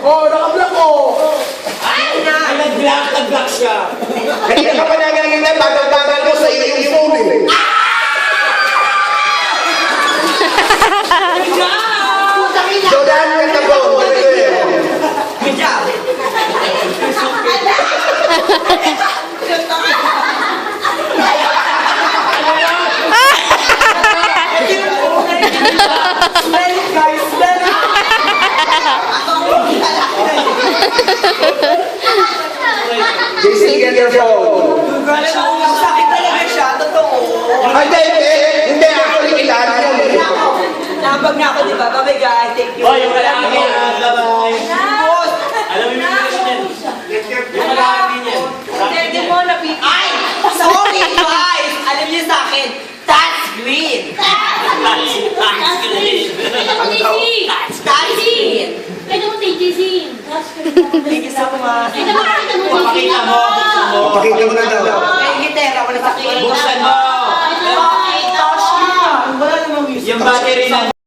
Oh, naka-block ko. Ay, nag-block siya. Kanina ka pa nagaganda, bagal-bagal ko sa iyo yung phone eh. Jodan, wait ako. Good job. Smell it, guys. Smell it. JC, get your phone. Sakit talaga siya. Totoo. Ay, hindi, actually, kailangan mo. Nabag na ako, di ba? Bye, guys. Thank you. Oh, yung malaki yan. Bye-bye. Boss. Alam mo yung mission yan. Yung malaki yan. Hindi mo napipili. Ay! Sorry, guys! Alam niyo sa akin, that's green. That's green. That's green. Pwede mo tayo, JC. Thank you so much. Papakita mo. Buksan mo. Pakita mo na daw. May gitera, wala sa akin. Buksan mo. Ay, touch me. Wala namang music. Yung battery na